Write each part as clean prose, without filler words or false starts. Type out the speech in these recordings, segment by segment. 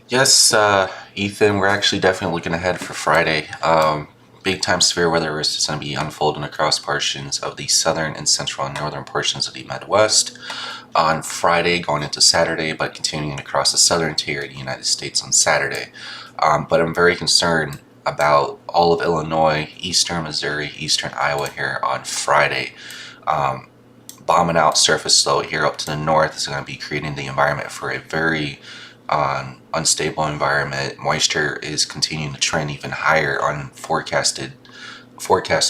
Yes, Ethan, we're actually definitely looking ahead for Friday. Big time severe weather risk is going to be unfolding across portions of the southern and central and northern portions of the Midwest on Friday, going into Saturday, but continuing across the southern tier of the United States on Saturday. But I'm very concerned about all of Illinois, eastern Missouri, eastern Iowa here on Friday. Bombing out surface low here up to the north is going to be creating the environment for a very unstable environment. Moisture is continuing to trend even higher on forecast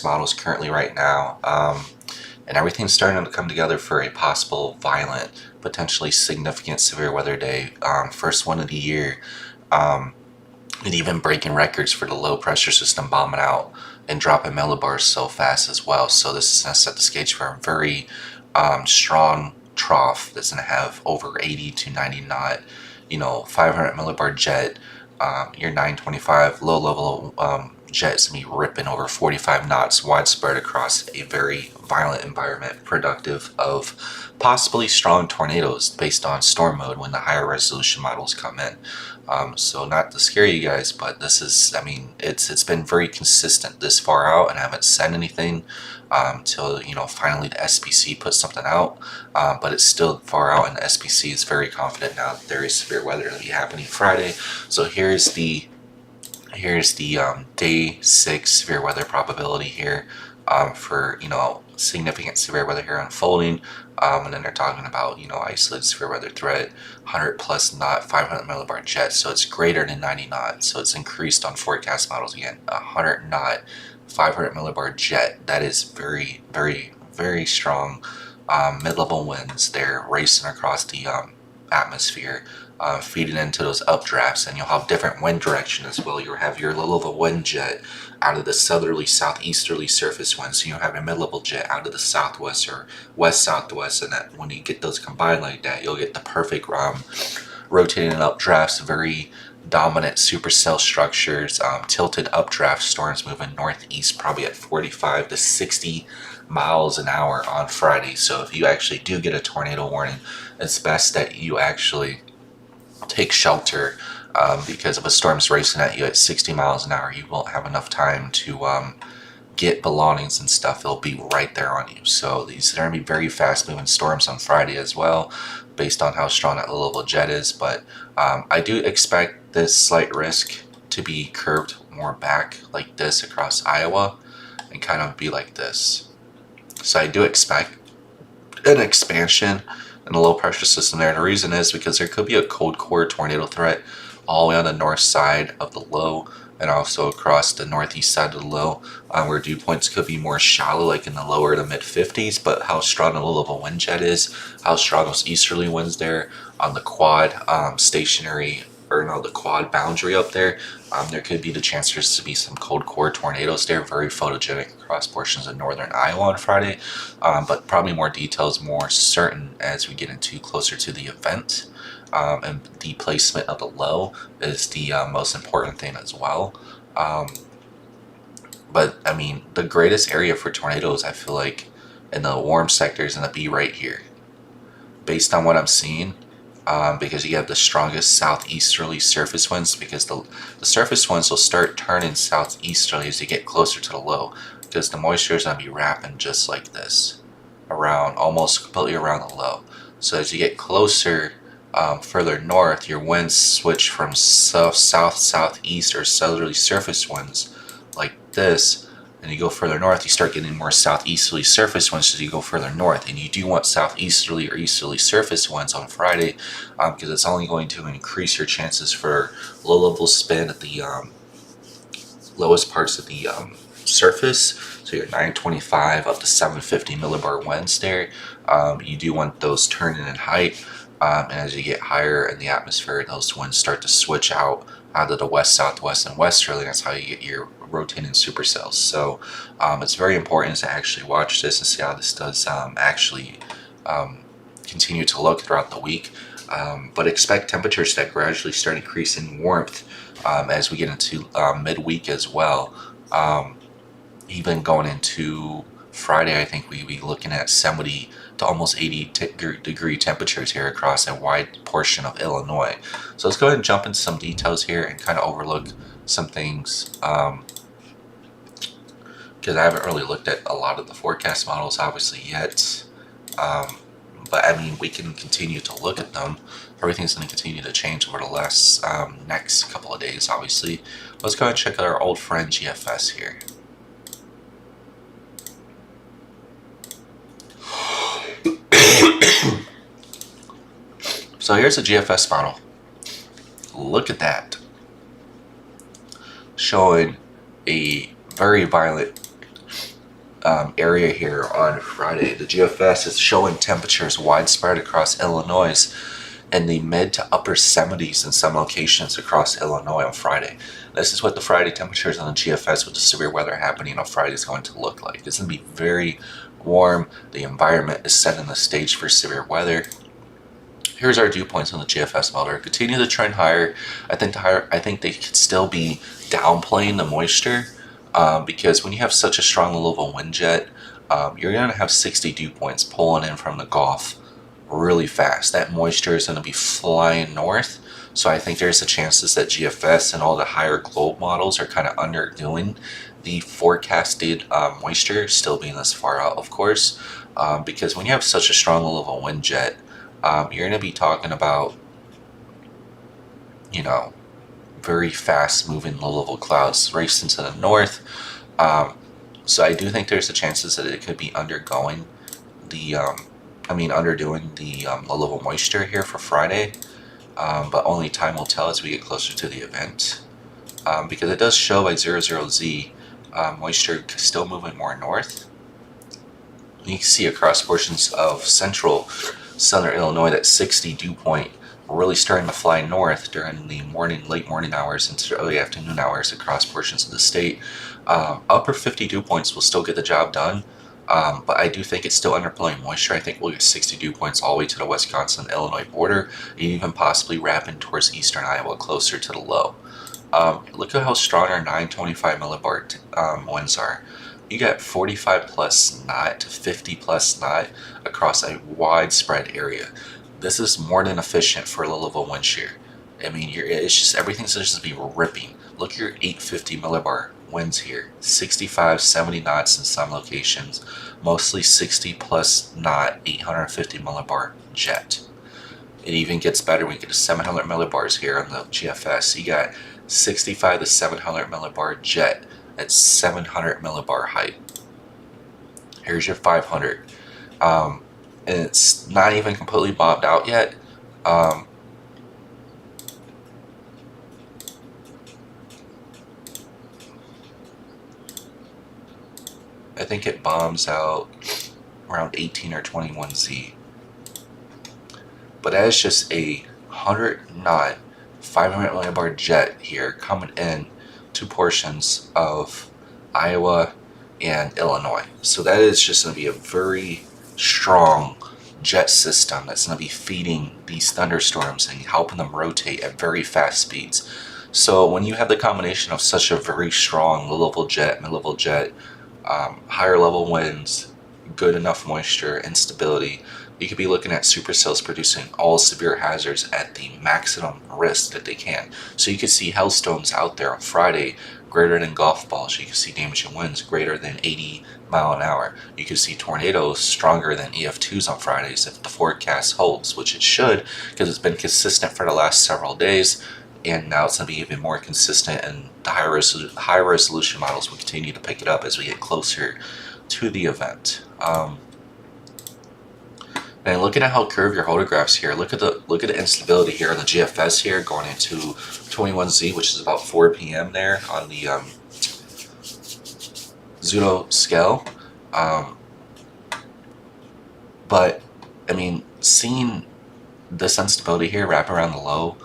models currently right now. And everything's starting to come together for a possible violent, potentially significant severe weather day. First one of the year. And even breaking records for the low pressure system bombing out and dropping millibars so fast as well. So this is going to set the stage for a very strong trough that's going to have over 80 to 90 knot, 500 millibar jet, your 925 low level jets going to be ripping over 45 knots widespread across a very violent environment, productive of possibly strong tornadoes based on storm mode when the higher resolution models come in. So not to scare you guys, but this is, it's been very consistent this far out, and I haven't said anything till finally the SPC puts something out, but it's still far out, and the SPC is very confident now that there is severe weather to be happening Friday. So here's the day 6 severe weather probability here for significant severe weather here unfolding. And then they're talking about isolated severe weather threat, 100 plus knot, 500 millibar jet, so it's greater than 90 knots. So it's increased on forecast models again. 100 knot, 500 millibar jet. That is very, very, very strong mid-level winds. They're racing across the atmosphere, feeding into those updrafts, and you'll have different wind direction as well. You'll have your low-level wind jet out of the southerly southeasterly surface winds, so you'll have a mid-level jet out of the southwest or west southwest, and that when you get those combined like that, you'll get the perfect rotating updrafts, very dominant supercell structures, tilted updraft storms moving northeast probably at 45 to 60 miles an hour on Friday. So if you actually do get a tornado warning, it's best that you actually take shelter, because if a storm's racing at you at 60 miles an hour, you won't have enough time to get belongings and stuff. It'll be right there on you. So these are going to be very fast moving storms on Friday as well, based on how strong that low level jet is. But I do expect this slight risk to be curved more back like this across Iowa and kind of be like this. So I do expect an expansion in the low pressure system there. And the reason is because there could be a cold core tornado threat all the way on the north side of the low and also across the northeast side of the low, where dew points could be more shallow, like in the lower to mid 50s. But how strong the low level wind jet is, how strong those easterly winds there on the quad stationary, or no, the quad boundary up there, there could be the chances to be some cold core tornadoes there, very photogenic across portions of northern Iowa on Friday. But probably more details, more certain as we get into closer to the event. And the placement of the low is the most important thing as well. But I mean, the greatest area for tornadoes, I feel like, in the warm sector is going to be right here, based on what I'm seeing. Because you have the strongest southeasterly surface winds, because the surface winds will start turning southeasterly as you get closer to the low, because the moisture is going to be wrapping just like this around, almost completely around the low. So as you get closer, further north, your winds switch from southeast or southerly surface winds like this, and you go further north, you start getting more southeasterly surface winds as you go further north. And you do want southeasterly or easterly surface winds on Friday, because it's only going to increase your chances for low level spin at the lowest parts of the surface. So your 925 up to 750 millibar winds there. You do want those turning in height. And as you get higher in the atmosphere, those winds start to switch out of the west, southwest, and westerly. That's how you get your rotating supercells. So it's very important to actually watch this and see how this does actually continue to look throughout the week. But expect temperatures that gradually start increasing warmth as we get into midweek as well. Even going into Friday, I think we'll be looking at 70 to almost 80 degree temperatures here across a wide portion of Illinois. So let's go ahead and jump into some details here and kind of overlook some things, because I haven't really looked at a lot of the forecast models obviously yet. But I mean, we can continue to look at them. Everything's going to continue to change over the next couple of days, obviously. Let's go ahead and check out our old friend GFS here. So here's a GFS model. Look at that. Showing a very violent area here on Friday. The GFS is showing temperatures widespread across Illinois in the mid to upper 70s in some locations across Illinois on Friday. This is what the Friday temperatures on the GFS with the severe weather happening on Friday is going to look like. It's going to be very warm. The environment is setting the stage for severe weather. Here's our dew points on the GFS model. Continue to trend higher. I think they could still be downplaying the moisture, because when you have such a strong low-level wind jet, you're going to have 60 dew points pulling in from the Gulf really fast. That moisture is going to be flying north. So I think there's a chances that GFS and all the higher globe models are kind of underdoing the forecasted moisture, still being this far out, of course, because when you have such a strong low-level wind jet, you're going to be talking about, very fast moving low level clouds racing to the north. So I do think there's the chances that it could be underdoing the low level moisture here for Friday. But only time will tell as we get closer to the event. Because it does show by 00Z, moisture still moving more north. You can see across portions of central southern Illinois that 60 dew point really starting to fly north during the late morning hours into early afternoon hours across portions of the state. Upper 50 dew points will still get the job done, but I do think it's still underplaying moisture. I think we'll get 60 dew points all the way to the Wisconsin-Illinois border, and even possibly wrapping towards eastern Iowa closer to the low. Look at how strong our 925 millibar winds are. You got 45 plus knot to 50 plus knot across a widespread area. This is more than efficient for a low level wind shear. I mean, it's just everything's just be ripping. Look at your 850 millibar winds here, 65, 70 knots in some locations, mostly 60 plus knot, 850 millibar jet. It even gets better when you get to 700 millibars here on the GFS. You got 65 to 700 millibar jet at 700 millibar height. Here's your 500. And it's not even completely bobbed out yet. I think it bombs out around 18 or 21 Z. But that is just a 100 knot, 500 millibar jet here coming in to portions of Iowa and Illinois. So that is just going to be a very strong jet system that's going to be feeding these thunderstorms and helping them rotate at very fast speeds. So when you have the combination of such a very strong low-level jet, mid-level jet, higher level winds, good enough moisture and stability, you could be looking at supercells producing all severe hazards at the maximum risk that they can. So you could see hailstones out there on Friday greater than golf balls. You could see damaging winds greater than 80 mile an hour. You could see tornadoes stronger than EF2s on Fridays if the forecast holds, which it should, because it's been consistent for the last several days. And now it's going to be even more consistent, and the high resolution models will continue to pick it up as we get closer to the event. And looking at how curved your photographs here, look at the instability here on the GFS here going into 21Z, which is about 4 p.m. there on the Zudo scale. But I mean, seeing this instability here wrap around the low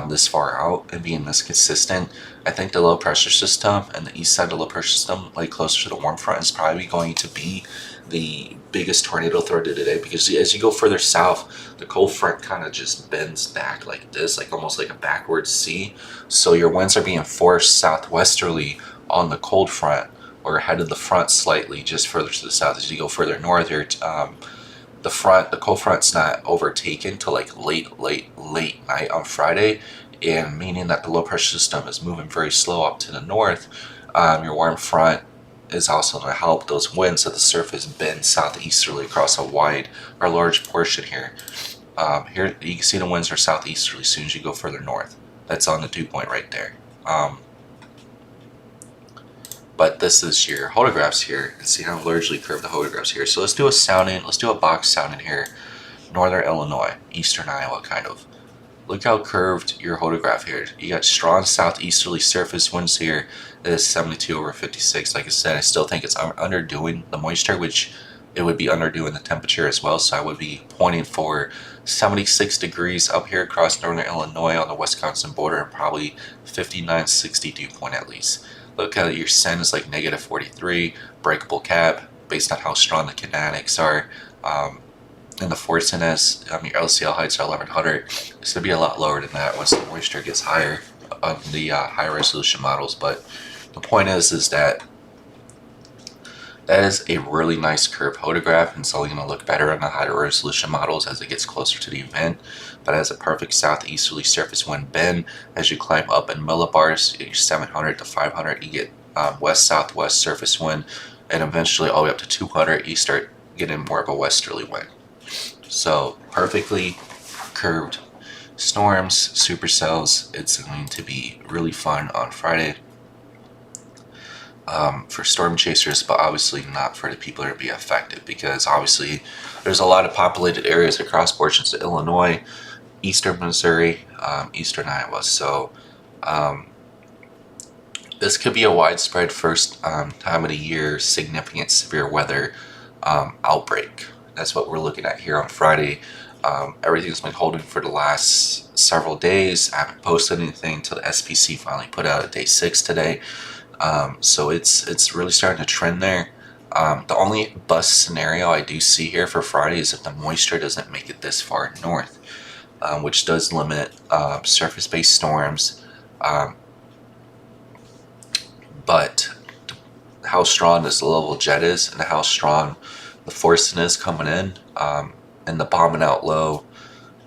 this far out and being this consistent, I think the low pressure system and the east side of the low pressure system, like closer to the warm front, is probably going to be the biggest tornado threat of today, because as you go further south, the cold front kind of just bends back like this, like almost like a backwards C. So your winds are being forced southwesterly on the cold front, or ahead of the front slightly, just further to the south. As you go further north, the cold front's not overtaken till like late night on Friday, and meaning that the low pressure system is moving very slow up to the north. Your warm front is also going to help those winds at the surface bend southeasterly across a wide or large portion here. Here you can see the winds are southeasterly as soon as you go further north. That's on the dew point right there. But this is your photographs here, and see how largely curved the photographs here. So let's do a box sounding here. Northern Illinois, eastern Iowa kind of. Look how curved your photograph here. You got strong southeasterly surface winds here. It is 72 over 56. Like I said, I still think it's underdoing the moisture, which it would be underdoing the temperature as well. So I would be pointing for 76 degrees up here across northern Illinois on the Wisconsin border, and probably 59, 60 dew point at least. Look how your SEN is like negative 43, breakable cap, based on how strong the kinetics are. And the forciness, your LCL heights are 1100. It's going to be a lot lower than that once the moisture gets higher on the high resolution models. But the point is that is a really nice curved photograph, and it's only going to look better on the higher resolution models as it gets closer to the event. But it has a perfect southeasterly surface wind bend. As you climb up in millibars, your 700 to 500, you get west-southwest surface wind, and eventually all the way up to 200, you start getting more of a westerly wind. So perfectly curved storms, supercells. It's going to be really fun on Friday for storm chasers, but obviously not for the people that are be affected, because obviously there's a lot of populated areas across portions of Illinois, eastern Missouri, eastern Iowa. So this could be a widespread first time of the year significant severe weather outbreak. That's what we're looking at here on Friday. Everything's been holding for the last several days. I haven't posted anything until the SPC finally put out a day 6 today. So it's really starting to trend there. The only bust scenario I do see here for Friday is if the moisture doesn't make it this far north, which does limit surface-based storms. But how strong this low-level jet is, and how strong the forcing is coming in, and the bombing out low,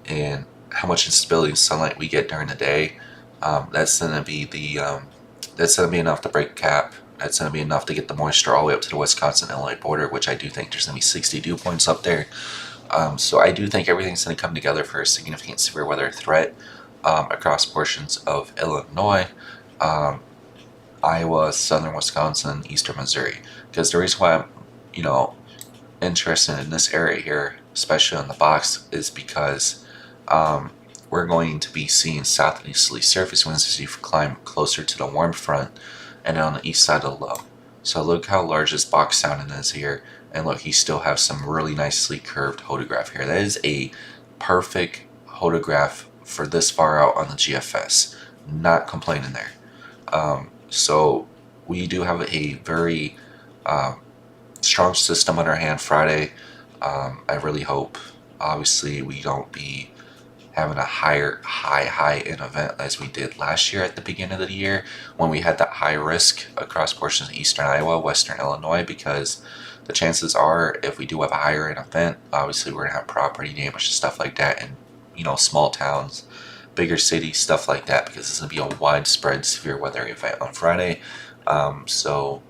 and how much instability and sunlight we get during the day, that's going to be enough to break cap. That's going to be enough to get the moisture all the way up to the Wisconsin-Illinois border, which I do think there's going to be 60 dew points up there. So I do think everything's going to come together for a significant severe weather threat across portions of Illinois, Iowa, southern Wisconsin, eastern Missouri. Because the reason why I'm, interested in this area here, especially on the box, is because we're going to be seeing southeasterly surface winds as you climb closer to the warm front and on the east side of the low. So look how large this box sounding is here. And look, he still has some really nicely curved hodograph here. That is a perfect hodograph for this far out on the GFS. Not complaining there. So we do have a very strong system on our hand Friday. I really hope, obviously, we don't be having a high in event as we did last year at the beginning of the year when we had that high risk across portions of eastern Iowa, western Illinois, because the chances are if we do have a higher in event, obviously we're gonna have property damage and stuff like that, and small towns, bigger cities, stuff like that, because it's gonna be a widespread severe weather event on Friday. So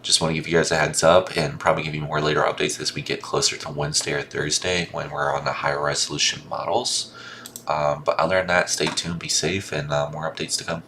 just want to give you guys a heads up and probably give you more later updates as we get closer to Wednesday or Thursday when we're on the higher resolution models. But other than that, stay tuned, be safe, and more updates to come.